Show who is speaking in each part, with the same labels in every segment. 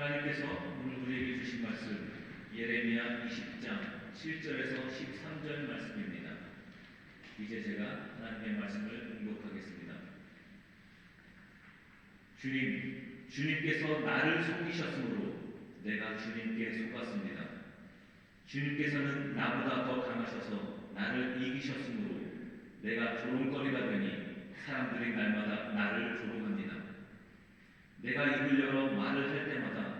Speaker 1: 하나님께서 오늘 우리에게 주신 말씀 예레미야 20장 7절에서 13절 말씀입니다. 이제 제가 하나님의 말씀을 응독하겠습니다. 주님께서 나를 속이셨으므로 내가 주님께 속았습니다. 주님께서는 나보다 더 강하셔서 나를 이기셨으므로 내가 조롱거리가 되니 사람들이 날마다 나를 조롱합니다. 내가 입을 열어 말을 할 때마다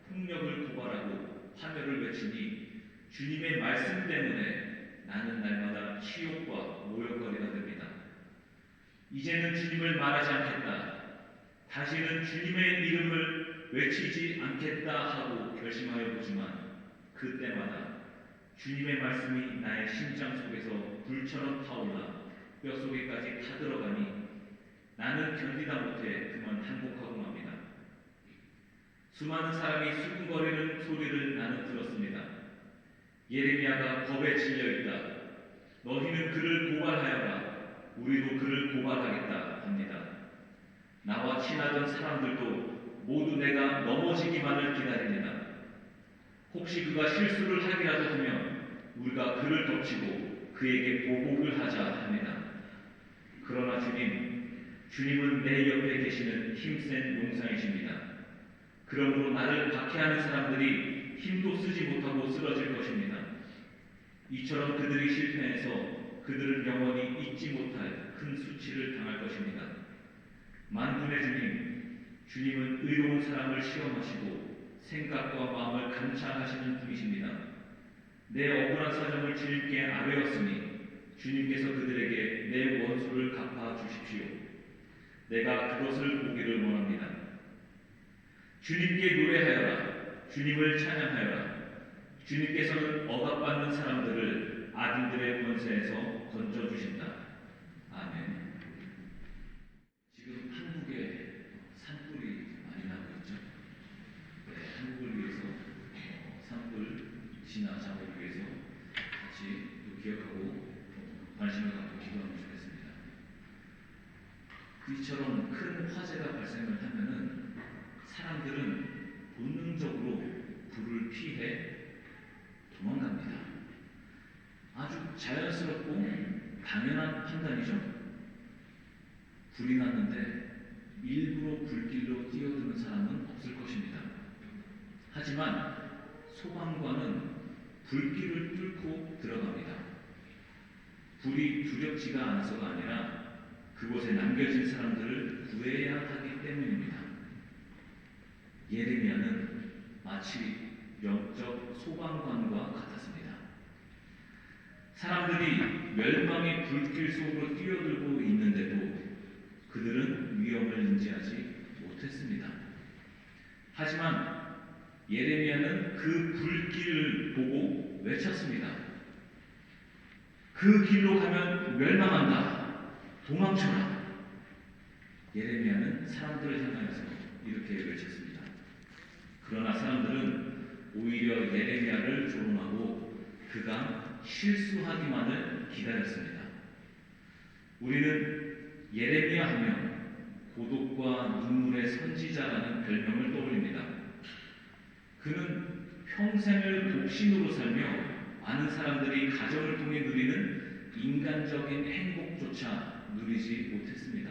Speaker 1: 폭력을 고발하고 화멸을 외치니 주님의 말씀 때문에 나는 날마다 치욕과 모욕거리가 됩니다. 이제는 주님을 말하지 않겠다. 다시는 주님의 이름을 외치지 않겠다 하고 결심하여 보지만 그때마다 주님의 말씀이 나의 심장 속에서 불처럼 타올라 뼛속에까지 타들어가니 나는 견디다 못해 그만 항복하고 맙니다. 수많은 사람이 수군거리는 소리를 나는 들었습니다. 예레미야가 겁에 질려있다. 너희는 그를 고발하여라. 우리도 그를 고발하겠다 합니다. 나와 친하던 사람들도 모두 내가 넘어지기만을 기다립니다. 혹시 그가 실수를 하기라도 하면 우리가 그를 덮치고 그에게 보복을 하자 합니다. 그러나 주님은 내 옆에 계시는 힘센 용사이십니다. 그러므로 나를 박해하는 사람들이 힘도 쓰지 못하고 쓰러질 것입니다. 이처럼 그들이 실패해서 그들은 영원히 잊지 못할 큰 수치를 당할 것입니다. 만군의 주님은 의로운 사람을 시험하시고 생각과 마음을 감찰하시는 분이십니다. 내 억울한 사정을 주님께 아뢰었으니 주님께서 그들에게 내 원수를 갚아 주십시오. 내가 그것을 보기를 원합니다. 주님께 노래하여라. 주님을 찬양하여라. 주님께서는 억압받는 사람들을 악인들의 권세에서 건져주신다. 아멘. 지금 한국에 산불이 많이 나고 있죠. 네, 한국을 위해서 산불 진화 작업을 위해서 같이 또 기억하고 관심을 갖고 기도하면 좋겠습니다. 이처럼 큰 화재가 발생을 하면은 사람들은 본능적으로 불을 피해 도망갑니다. 아주 자연스럽고 당연한 판단이죠. 불이 났는데 일부러 불길로 뛰어드는 사람은 없을 것입니다. 하지만 소방관은 불길을 뚫고 들어갑니다. 불이 두렵지가 않아서가 아니라 그곳에 남겨진 사람들을 구해야 하기 때문입니다. 예레미야는 마치 영적 소방관과 같았습니다. 사람들이 멸망의 불길 속으로 뛰어들고 있는데도 그들은 위험을 인지하지 못했습니다. 하지만 예레미야는 그 불길을 보고 외쳤습니다. 그 길로 가면 멸망한다. 도망쳐라. 예레미야는 사람들을 향하여서 이렇게 외쳤습니다. 그러나 사람들은 오히려 예레미야를 조롱하고 그가 실수하기만을 기다렸습니다. 우리는 예레미야 하면 고독과 눈물의 선지자라는 별명을 떠올립니다. 그는 평생을 독신으로 살며 많은 사람들이 가정을 통해 누리는 인간적인 행복조차 누리지 못했습니다.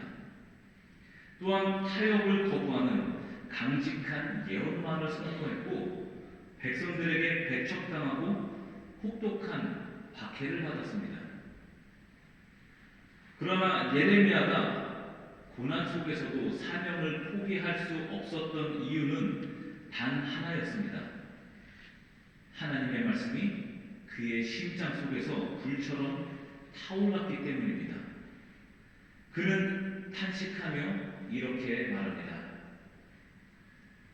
Speaker 1: 또한 타협을 거부하는 강직한 예언만을 선포했고 백성들에게 배척당하고 혹독한 박해를 받았습니다. 그러나 예레미야가 고난 속에서도 사명을 포기할 수 없었던 이유는 단 하나였습니다. 하나님의 말씀이 그의 심장 속에서 불처럼 타올랐기 때문입니다. 그는 탄식하며 이렇게 말합니다.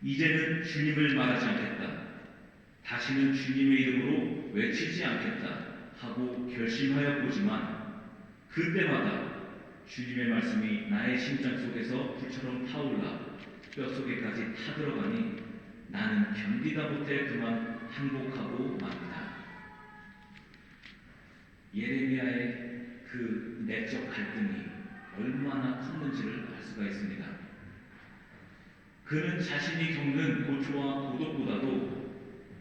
Speaker 1: 이제는 주님을 말하지 않겠다. 다시는 주님의 이름으로 외치지 않겠다 하고 결심하여 보지만 그때마다 주님의 말씀이 나의 심장 속에서 불처럼 타올라 뼛속에까지 타들어가니 나는 견디다 못해 그만 항복하고 맙니다. 예레미야의 그 내적 갈등이 얼마나 컸는지를 알 수가 있습니다. 그는 자신이 겪는 고초와 고독보다도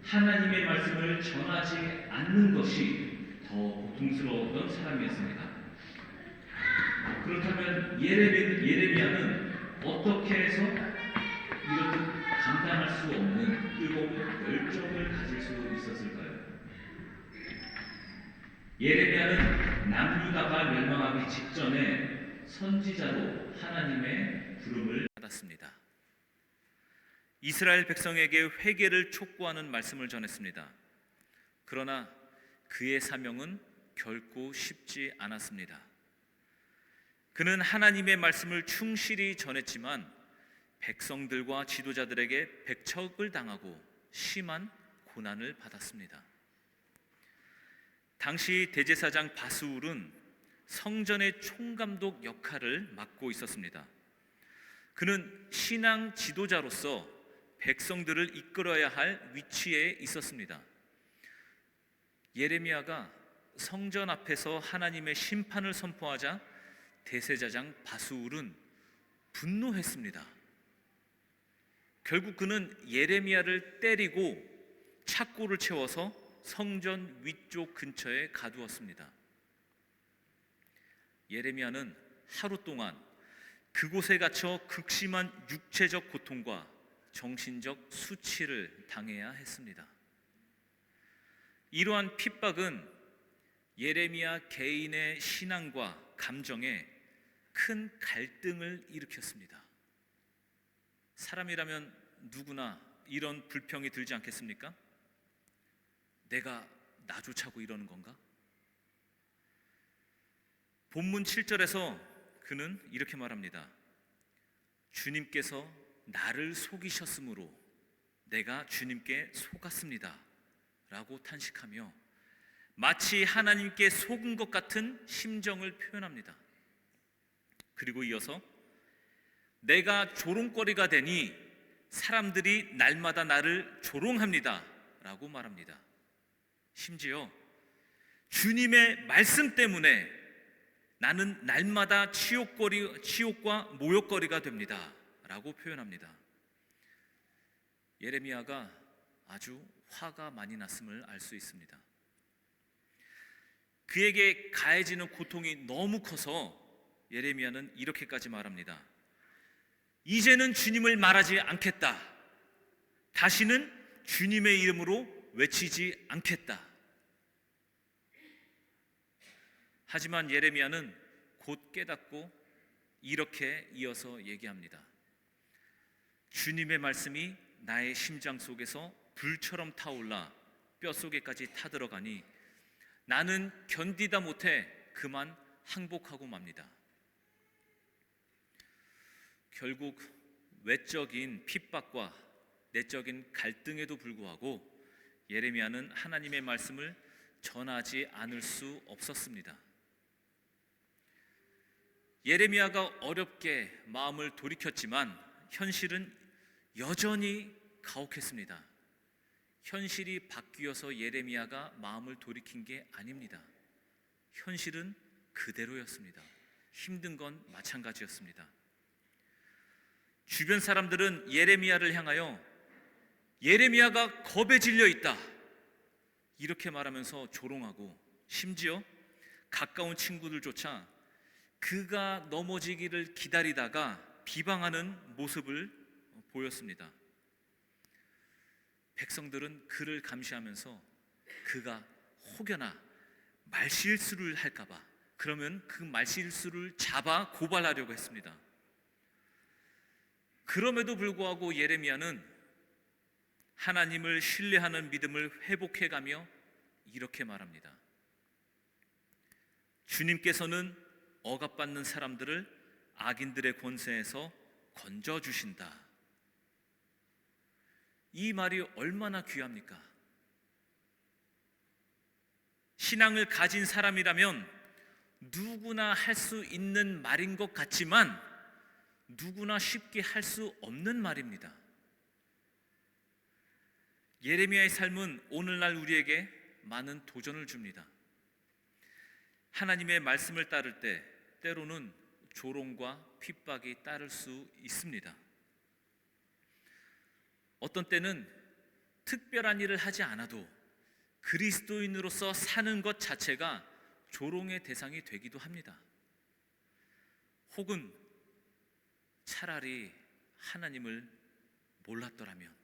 Speaker 1: 하나님의 말씀을 전하지 않는 것이 더 고통스러웠던 사람이었습니다. 그렇다면 예레미야는 어떻게 해서 이렇듯 감당할 수 없는 뜨거운 열정을 가질 수 있었을까요? 예레미야는 남유다가 멸망하기 직전에 선지자로 하나님의 부름을 받았습니다. 이스라엘 백성에게 회개를 촉구하는 말씀을 전했습니다. 그러나 그의 사명은 결코 쉽지 않았습니다. 그는 하나님의 말씀을 충실히 전했지만 백성들과 지도자들에게 백척을 당하고 심한 고난을 받았습니다. 당시 대제사장 바스울은 성전의 총감독 역할을 맡고 있었습니다. 그는 신앙 지도자로서 백성들을 이끌어야 할 위치에 있었습니다. 예레미야가 성전 앞에서 하나님의 심판을 선포하자 대제사장 바스울은 분노했습니다. 결국 그는 예레미야를 때리고 착고를 채워서 성전 위쪽 근처에 가두었습니다. 예레미야는 하루 동안 그곳에 갇혀 극심한 육체적 고통과 정신적 수치를 당해야 했습니다. 이러한 핍박은 예레미야 개인의 신앙과 감정에 큰 갈등을 일으켰습니다. 사람이라면 누구나 이런 불평이 들지 않겠습니까? 내가 나조차고 이러는 건가? 본문 7절에서 그는 이렇게 말합니다. 주님께서 나를 속이셨으므로 내가 주님께 속았습니다 라고 탄식하며 마치 하나님께 속은 것 같은 심정을 표현합니다. 그리고 이어서 내가 조롱거리가 되니 사람들이 날마다 나를 조롱합니다 라고 말합니다. 심지어 주님의 말씀 때문에 나는 날마다 치욕과 모욕거리가 됩니다 라고 표현합니다. 예레미야가 아주 화가 많이 났음을 알 수 있습니다. 그에게 가해지는 고통이 너무 커서 예레미야는 이렇게까지 말합니다. 이제는 주님을 말하지 않겠다. 다시는 주님의 이름으로 외치지 않겠다. 하지만 예레미야는 곧 깨닫고 이렇게 이어서 얘기합니다. 주님의 말씀이 나의 심장 속에서 불처럼 타올라 뼛속에까지 타들어가니 나는 견디다 못해 그만 항복하고 맙니다. 결국 외적인 핍박과 내적인 갈등에도 불구하고 예레미야는 하나님의 말씀을 전하지 않을 수 없었습니다. 예레미야가 어렵게 마음을 돌이켰지만 현실은 여전히 가혹했습니다. 현실이 바뀌어서 예레미야가 마음을 돌이킨 게 아닙니다. 현실은 그대로였습니다. 힘든 건 마찬가지였습니다. 주변 사람들은 예레미야를 향하여 예레미야가 겁에 질려 있다 이렇게 말하면서 조롱하고 심지어 가까운 친구들조차 그가 넘어지기를 기다리다가 비방하는 모습을 보였습니다. 백성들은 그를 감시하면서 그가 혹여나 말실수를 할까봐 그러면 그 말실수를 잡아 고발하려고 했습니다. 그럼에도 불구하고 예레미야는 하나님을 신뢰하는 믿음을 회복해가며 이렇게 말합니다. 주님께서는 억압받는 사람들을 악인들의 권세에서 건져주신다. 이 말이 얼마나 귀합니까? 신앙을 가진 사람이라면 누구나 할 수 있는 말인 것 같지만 누구나 쉽게 할 수 없는 말입니다. 예레미야의 삶은 오늘날 우리에게 많은 도전을 줍니다. 하나님의 말씀을 따를 때 때로는 조롱과 핍박이 따를 수 있습니다.
Speaker 2: 어떤 때는 특별한 일을 하지 않아도 그리스도인으로서 사는 것 자체가 조롱의 대상이 되기도 합니다. 혹은 차라리 하나님을 몰랐더라면,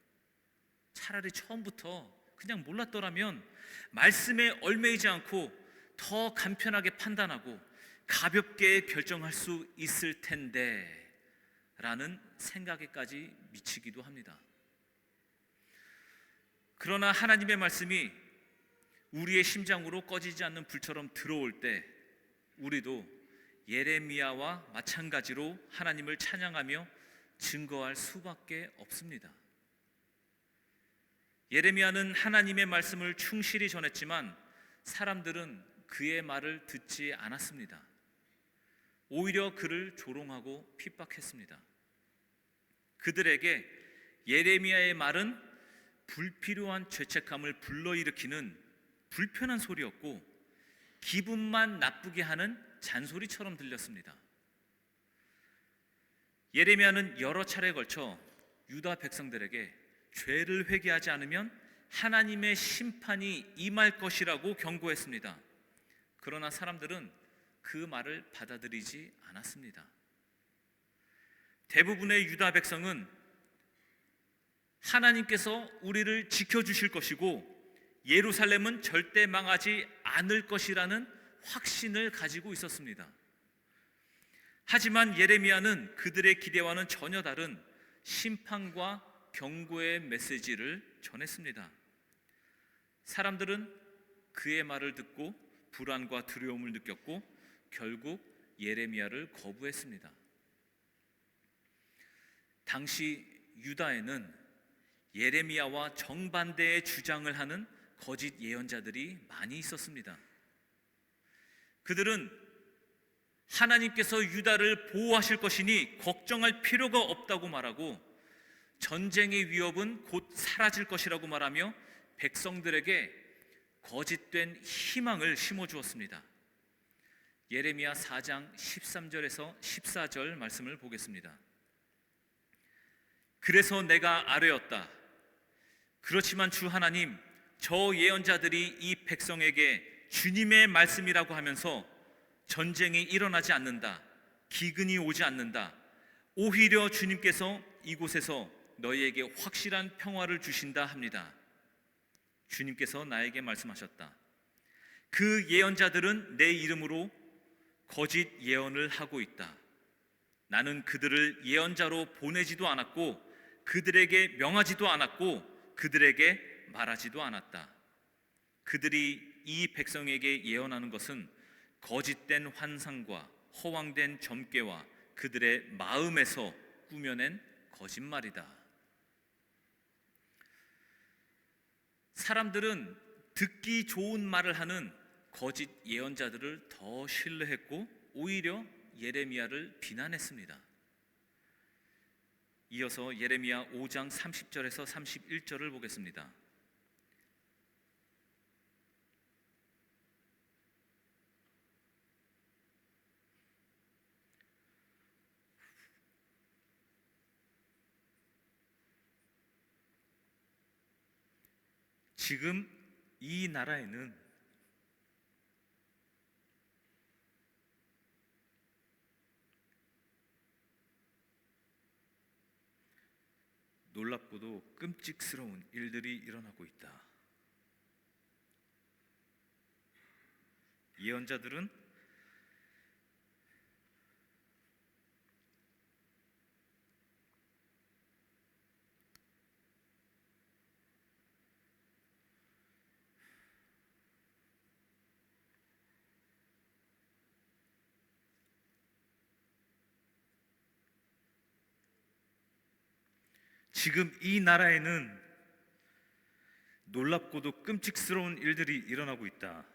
Speaker 2: 차라리 처음부터 그냥 몰랐더라면 말씀에 얽매이지 않고 더 간편하게 판단하고 가볍게 결정할 수 있을 텐데 라는 생각에까지 미치기도 합니다. 그러나 하나님의 말씀이 우리의 심장으로 꺼지지 않는 불처럼 들어올 때 우리도 예레미야와 마찬가지로 하나님을 찬양하며 증거할 수밖에 없습니다. 예레미야는 하나님의 말씀을 충실히 전했지만 사람들은 그의 말을 듣지 않았습니다. 오히려 그를 조롱하고 핍박했습니다. 그들에게 예레미야의 말은 불필요한 죄책감을 불러일으키는 불편한 소리였고 기분만 나쁘게 하는 잔소리처럼 들렸습니다. 예레미야는 여러 차례에 걸쳐 유다 백성들에게 죄를 회개하지 않으면 하나님의 심판이 임할 것이라고 경고했습니다. 그러나 사람들은 그 말을 받아들이지 않았습니다. 대부분의 유다 백성은 하나님께서 우리를 지켜주실 것이고 예루살렘은 절대 망하지 않을 것이라는 확신을 가지고 있었습니다. 하지만 예레미야는 그들의 기대와는 전혀 다른 심판과 경고의 메시지를 전했습니다. 사람들은 그의 말을 듣고 불안과 두려움을 느꼈고 결국 예레미야를 거부했습니다. 당시 유다에는 예레미야와 정반대의 주장을 하는 거짓 예언자들이 많이 있었습니다. 그들은 하나님께서 유다를 보호하실 것이니 걱정할 필요가 없다고 말하고 전쟁의 위협은 곧 사라질 것이라고 말하며 백성들에게 거짓된 희망을 심어주었습니다. 예레미야 4장 13절에서 14절 말씀을 보겠습니다. 그래서 내가 아뢰었다. 그렇지만 주 하나님, 저 예언자들이 이 백성에게 주님의 말씀이라고 하면서 전쟁이 일어나지 않는다, 기근이 오지 않는다, 오히려 주님께서 이곳에서 너희에게 확실한 평화를 주신다 합니다. 주님께서 나에게 말씀하셨다. 그 예언자들은 내 이름으로 거짓 예언을 하고 있다. 나는 그들을 예언자로 보내지도 않았고 그들에게 명하지도 않았고 그들에게 말하지도 않았다. 그들이 이 백성에게 예언하는 것은 거짓된 환상과 허황된 점괘와 그들의 마음에서 꾸며낸 거짓말이다. 사람들은 듣기 좋은 말을 하는 거짓 예언자들을 더 신뢰했고 오히려 예레미야를 비난했습니다. 이어서 예레미야 5장 30절에서 31절을 보겠습니다. 지금 이 나라에는 놀랍고도 끔찍스러운 일들이 일어나고 있다. 예언자들은 지금 이 나라에는 놀랍고도 끔찍스러운 일들이 일어나고 있다.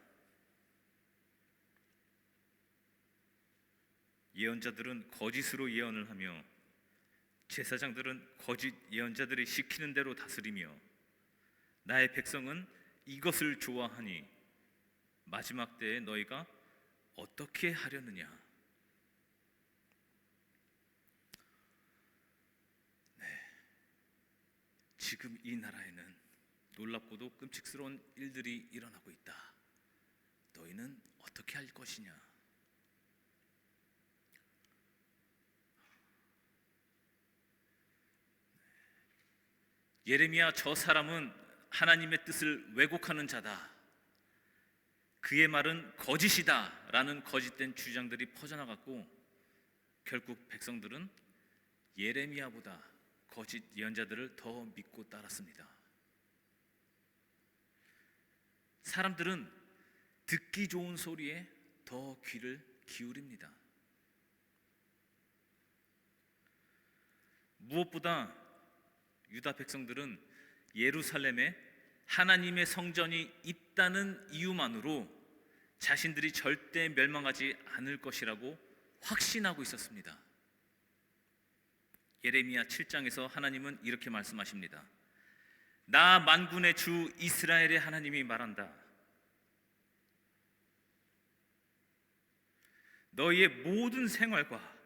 Speaker 2: 예언자들은 거짓으로 예언을 하며 제사장들은 거짓 예언자들이 시키는 대로 다스리며 나의 백성은 이것을 좋아하니 마지막 때에 너희가 어떻게 하려느냐. 지금 이 나라에는 놀랍고도 끔찍스러운 일들이 일어나고 있다. 너희는 어떻게 할 것이냐? 예레미야, 저 사람은 하나님의 뜻을 왜곡하는 자다. 그의 말은 거짓이다 라는 거짓된 주장들이 퍼져나갔고, 결국 백성들은 예레미야보다 거짓 예언자들을 더 믿고 따랐습니다. 사람들은 듣기 좋은 소리에 더 귀를 기울입니다. 무엇보다 유다 백성들은 예루살렘에 하나님의 성전이 있다는 이유만으로 자신들이 절대 멸망하지 않을 것이라고 확신하고 있었습니다. 예레미야 7장에서 하나님은 이렇게 말씀하십니다. 나 만군의 주 이스라엘의 하나님이 말한다. 너희의 모든 생활과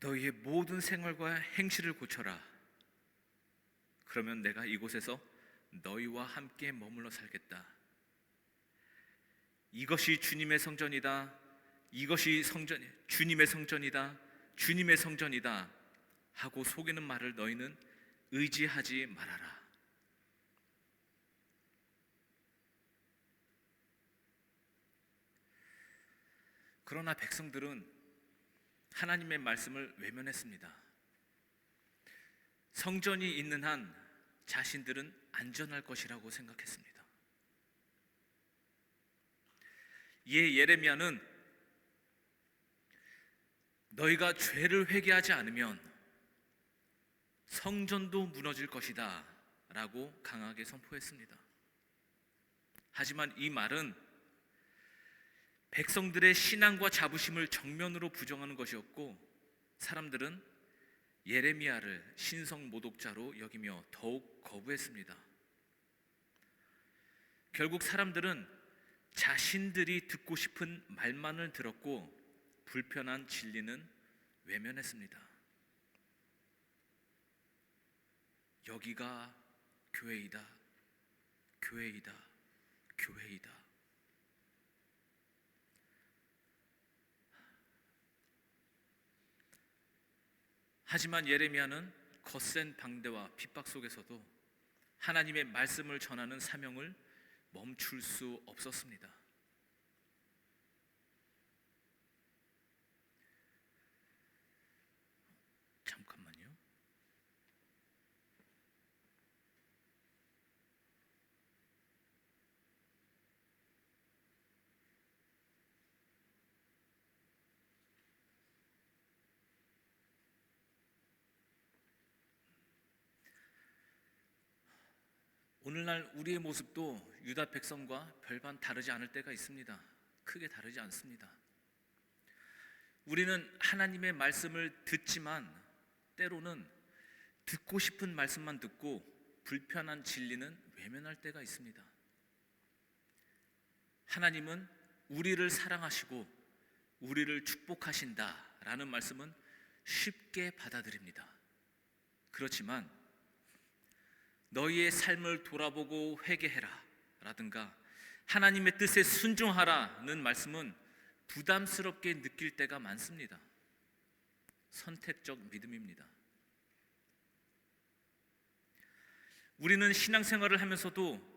Speaker 2: 너희의 모든 생활과 행실을 고쳐라. 그러면 내가 이곳에서 너희와 함께 머물러 살겠다. 이것이 주님의 성전이다. 이것이 주님의 성전이다. 주님의 성전이다 하고 속이는 말을 너희는 의지하지 말아라. 그러나 백성들은 하나님의 말씀을 외면했습니다. 성전이 있는 한 자신들은 안전할 것이라고 생각했습니다. 이에 예레미야는 너희가 죄를 회개하지 않으면 성전도 무너질 것이다 라고 강하게 선포했습니다. 하지만 이 말은 백성들의 신앙과 자부심을 정면으로 부정하는 것이었고, 사람들은 예레미야를 신성 모독자로 여기며 더욱 거부했습니다. 결국 사람들은 자신들이 듣고 싶은 말만을 들었고 불편한 진리는 외면했습니다. 여기가 교회이다, 교회이다, 교회이다. 하지만 예레미야는 거센 방대와 핍박 속에서도 하나님의 말씀을 전하는 사명을 멈출 수 없었습니다. 잠깐만요. 오늘날 우리의 모습도 유다 백성과 별반 다르지 않을 때가 있습니다. 크게 다르지 않습니다. 우리는 하나님의 말씀을 듣지만 때로는 듣고 싶은 말씀만 듣고 불편한 진리는 외면할 때가 있습니다. 하나님은 우리를 사랑하시고 우리를 축복하신다라는 말씀은 쉽게 받아들입니다. 그렇지만 너희의 삶을 돌아보고 회개해라 라든가 하나님의 뜻에 순종하라는 말씀은 부담스럽게 느낄 때가 많습니다. 선택적 믿음입니다. 우리는 신앙생활을 하면서도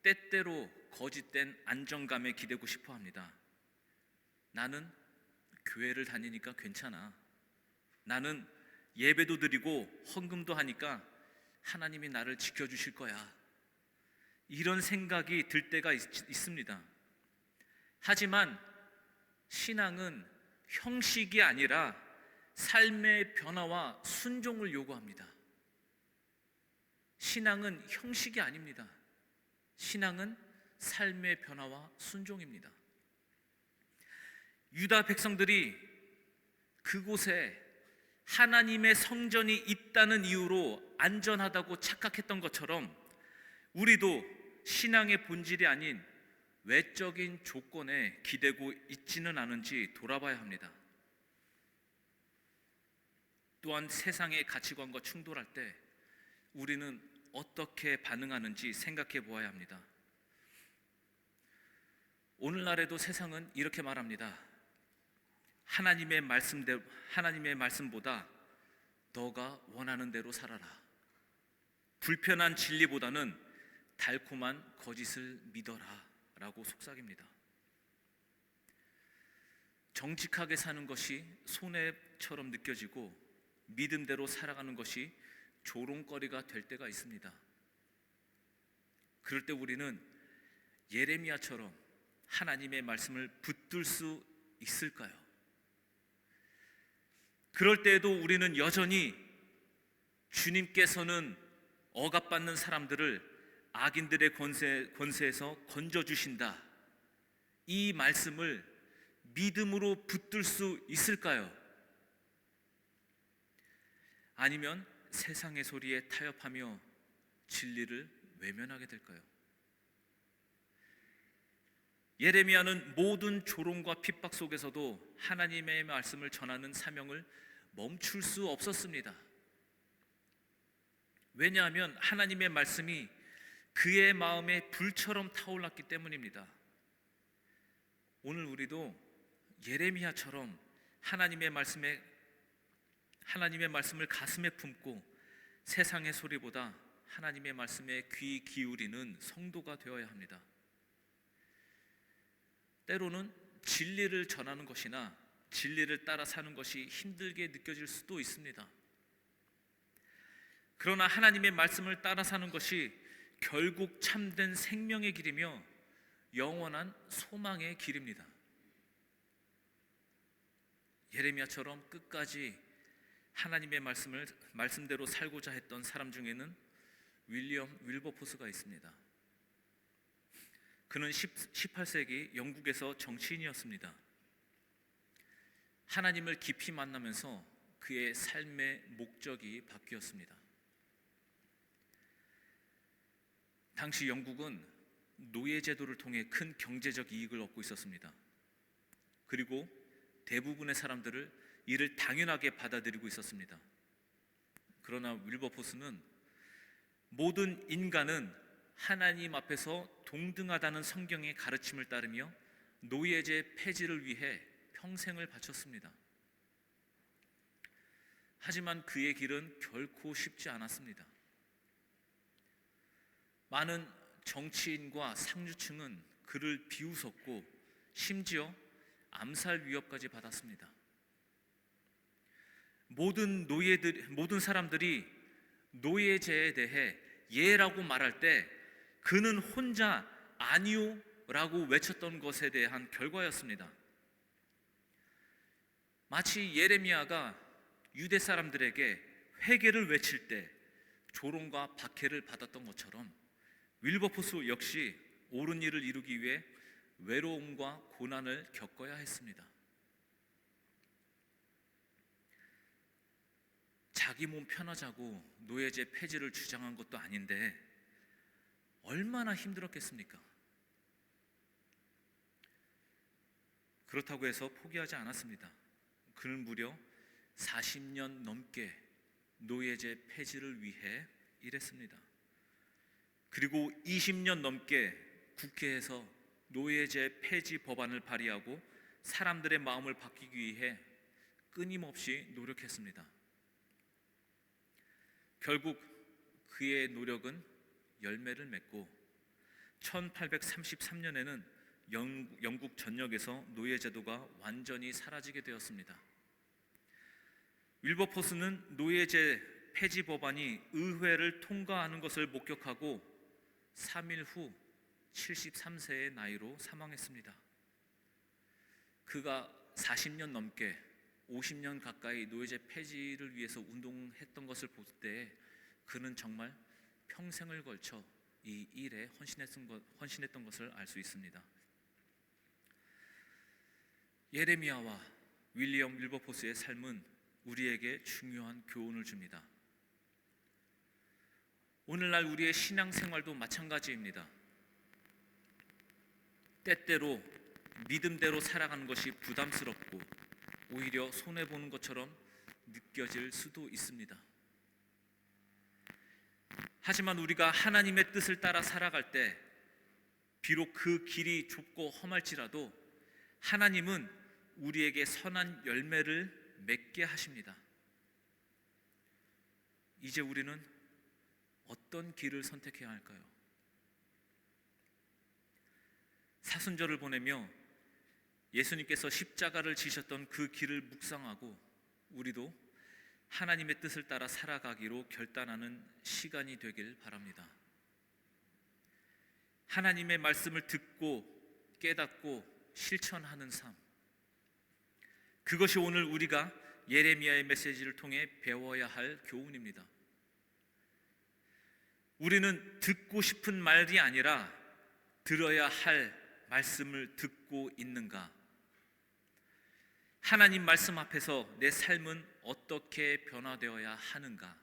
Speaker 2: 때때로 거짓된 안정감에 기대고 싶어 합니다. 나는 교회를 다니니까 괜찮아. 나는 예배도 드리고 헌금도 하니까 하나님이 나를 지켜주실 거야. 이런 생각이 들 때가 있습니다. 하지만 신앙은 형식이 아니라 삶의 변화와 순종을 요구합니다. 신앙은 형식이 아닙니다. 신앙은 삶의 변화와 순종입니다. 유다 백성들이 그곳에 하나님의 성전이 있다는 이유로 안전하다고 착각했던 것처럼 우리도 신앙의 본질이 아닌 외적인 조건에 기대고 있지는 않은지 돌아봐야 합니다. 또한 세상의 가치관과 충돌할 때 우리는 어떻게 반응하는지 생각해 보아야 합니다. 오늘날에도 세상은 이렇게 말합니다. 하나님의 말씀보다 너가 원하는 대로 살아라. 불편한 진리보다는 달콤한 거짓을 믿어라 라고 속삭입니다. 정직하게 사는 것이 손해처럼 느껴지고 믿음대로 살아가는 것이 조롱거리가 될 때가 있습니다. 그럴 때 우리는 예레미야처럼 하나님의 말씀을 붙들 수 있을까요? 그럴 때에도 우리는 여전히 주님께서는 억압받는 사람들을 악인들의 권세에서 건져주신다, 이 말씀을 믿음으로 붙들 수 있을까요? 아니면 세상의 소리에 타협하며 진리를 외면하게 될까요? 예레미야는 모든 조롱과 핍박 속에서도 하나님의 말씀을 전하는 사명을 멈출 수 없었습니다. 왜냐하면 하나님의 말씀이 그의 마음에 불처럼 타올랐기 때문입니다. 오늘 우리도 예레미야처럼 하나님의 말씀을 가슴에 품고 세상의 소리보다 하나님의 말씀에 귀 기울이는 성도가 되어야 합니다. 때로는 진리를 전하는 것이나 진리를 따라 사는 것이 힘들게 느껴질 수도 있습니다. 그러나 하나님의 말씀을 따라 사는 것이 결국 참된 생명의 길이며 영원한 소망의 길입니다. 예레미야처럼 끝까지 하나님의 말씀대로 살고자 했던 사람 중에는 윌리엄 윌버포스가 있습니다. 그는 18세기 영국에서 정치인이었습니다. 하나님을 깊이 만나면서 그의 삶의 목적이 바뀌었습니다. 당시 영국은 노예제도를 통해 큰 경제적 이익을 얻고 있었습니다. 그리고 대부분의 사람들을 이를 당연하게 받아들이고 있었습니다. 그러나 윌버포스는 모든 인간은 하나님 앞에서 동등하다는 성경의 가르침을 따르며 노예제 폐지를 위해 평생을 바쳤습니다. 하지만 그의 길은 결코 쉽지 않았습니다. 많은 정치인과 상류층은 그를 비웃었고 심지어 암살 위협까지 받았습니다. 모든 사람들이 노예제에 대해 예라고 말할 때 그는 혼자 아니요 라고 외쳤던 것에 대한 결과였습니다. 마치 예레미야가 유대 사람들에게 회개를 외칠 때 조롱과 박해를 받았던 것처럼 윌버포스 역시 옳은 일을 이루기 위해 외로움과 고난을 겪어야 했습니다. 자기 몸 편하자고 노예제 폐지를 주장한 것도 아닌데 얼마나 힘들었겠습니까? 그렇다고 해서 포기하지 않았습니다. 그는 무려 40년 넘게 노예제 폐지를 위해 일했습니다. 그리고 20년 넘게 국회에서 노예제 폐지 법안을 발의하고 사람들의 마음을 바뀌기 위해 끊임없이 노력했습니다. 결국 그의 노력은 열매를 맺고 1833년에는 영국 전역에서 노예제도가 완전히 사라지게 되었습니다. 윌버포스는 노예제 폐지 법안이 의회를 통과하는 것을 목격하고 3일 후 73세의 나이로 사망했습니다. 그가 40년 넘게 50년 가까이 노예제 폐지를 위해서 운동했던 것을 볼 때 그는 정말 평생을 걸쳐 이 일에 헌신했던 것을 알 수 있습니다. 예레미야와 윌리엄 윌버포스의 삶은 우리에게 중요한 교훈을 줍니다. 오늘날 우리의 신앙생활도 마찬가지입니다. 때때로 믿음대로 살아가는 것이 부담스럽고 오히려 손해보는 것처럼 느껴질 수도 있습니다. 하지만 우리가 하나님의 뜻을 따라 살아갈 때 비록 그 길이 좁고 험할지라도 하나님은 우리에게 선한 열매를 맺게 하십니다. 이제 우리는 어떤 길을 선택해야 할까요? 사순절을 보내며 예수님께서 십자가를 지셨던 그 길을 묵상하고 우리도 하나님의 뜻을 따라 살아가기로 결단하는 시간이 되길 바랍니다. 하나님의 말씀을 듣고 깨닫고 실천하는 삶, 그것이 오늘 우리가 예레미야의 메시지를 통해 배워야 할 교훈입니다. 우리는 듣고 싶은 말이 아니라 들어야 할 말씀을 듣고 있는가? 하나님 말씀 앞에서 내 삶은 어떻게 변화되어야 하는가?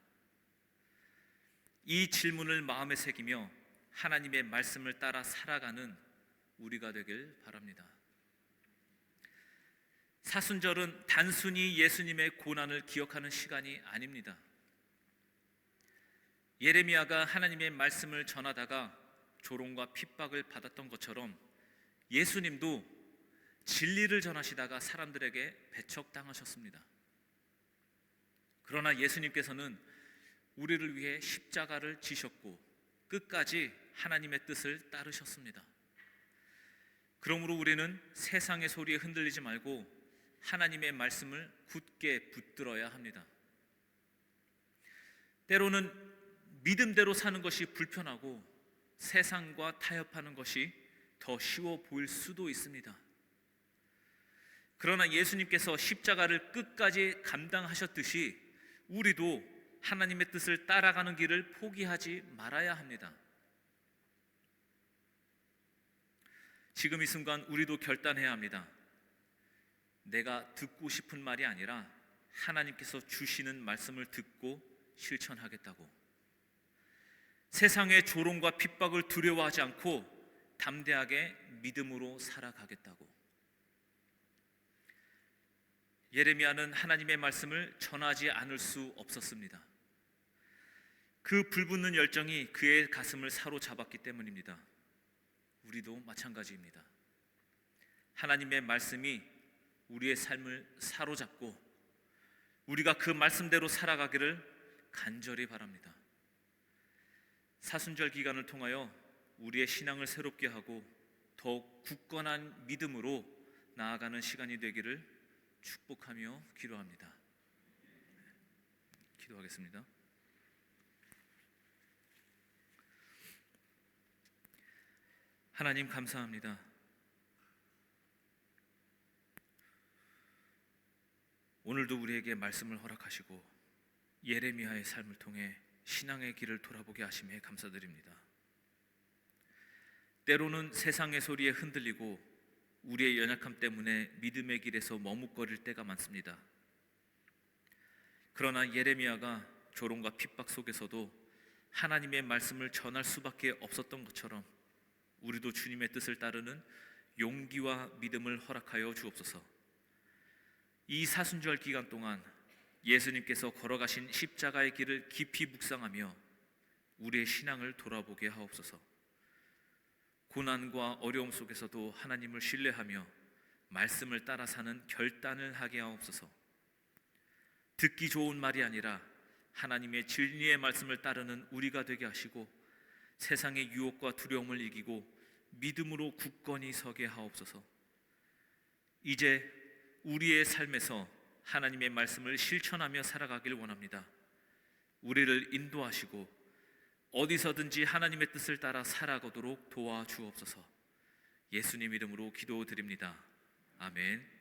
Speaker 2: 이 질문을 마음에 새기며 하나님의 말씀을 따라 살아가는 우리가 되길 바랍니다. 사순절은 단순히 예수님의 고난을 기억하는 시간이 아닙니다. 예레미야가 하나님의 말씀을 전하다가 조롱과 핍박을 받았던 것처럼 예수님도 진리를 전하시다가 사람들에게 배척당하셨습니다. 그러나 예수님께서는 우리를 위해 십자가를 지셨고 끝까지 하나님의 뜻을 따르셨습니다. 그러므로 우리는 세상의 소리에 흔들리지 말고 하나님의 말씀을 굳게 붙들어야 합니다. 때로는 믿음대로 사는 것이 불편하고 세상과 타협하는 것이 더 쉬워 보일 수도 있습니다. 그러나 예수님께서 십자가를 끝까지 감당하셨듯이 우리도 하나님의 뜻을 따라가는 길을 포기하지 말아야 합니다. 지금 이 순간 우리도 결단해야 합니다. 내가 듣고 싶은 말이 아니라 하나님께서 주시는 말씀을 듣고 실천하겠다고. 세상의 조롱과 핍박을 두려워하지 않고 담대하게 믿음으로 살아가겠다고. 예레미야는 하나님의 말씀을 전하지 않을 수 없었습니다. 그 불붙는 열정이 그의 가슴을 사로잡았기 때문입니다. 우리도 마찬가지입니다. 하나님의 말씀이 우리의 삶을 사로잡고 우리가 그 말씀대로 살아가기를 간절히 바랍니다. 사순절 기간을 통하여 우리의 신앙을 새롭게 하고 더욱 굳건한 믿음으로 나아가는 시간이 되기를 축복하며 기도합니다. 기도하겠습니다. 하나님 감사합니다. 오늘도 우리에게 말씀을 허락하시고 예레미야의 삶을 통해 신앙의 길을 돌아보게 하심에 감사드립니다. 때로는 세상의 소리에 흔들리고 우리의 연약함 때문에 믿음의 길에서 머뭇거릴 때가 많습니다. 그러나 예레미야가 조롱과 핍박 속에서도 하나님의 말씀을 전할 수밖에 없었던 것처럼 우리도 주님의 뜻을 따르는 용기와 믿음을 허락하여 주옵소서. 이 사순절 기간 동안 예수님께서 걸어가신 십자가의 길을 깊이 묵상하며 우리의 신앙을 돌아보게 하옵소서. 고난과 어려움 속에서도 하나님을 신뢰하며 말씀을 따라 사는 결단을 하게 하옵소서. 듣기 좋은 말이 아니라 하나님의 진리의 말씀을 따르는 우리가 되게 하시고 세상의 유혹과 두려움을 이기고 믿음으로 굳건히 서게 하옵소서. 이제 우리의 삶에서 하나님의 말씀을 실천하며 살아가길 원합니다. 우리를 인도하시고 어디서든지 하나님의 뜻을 따라 살아가도록 도와주옵소서. 예수님 이름으로 기도드립니다. 아멘.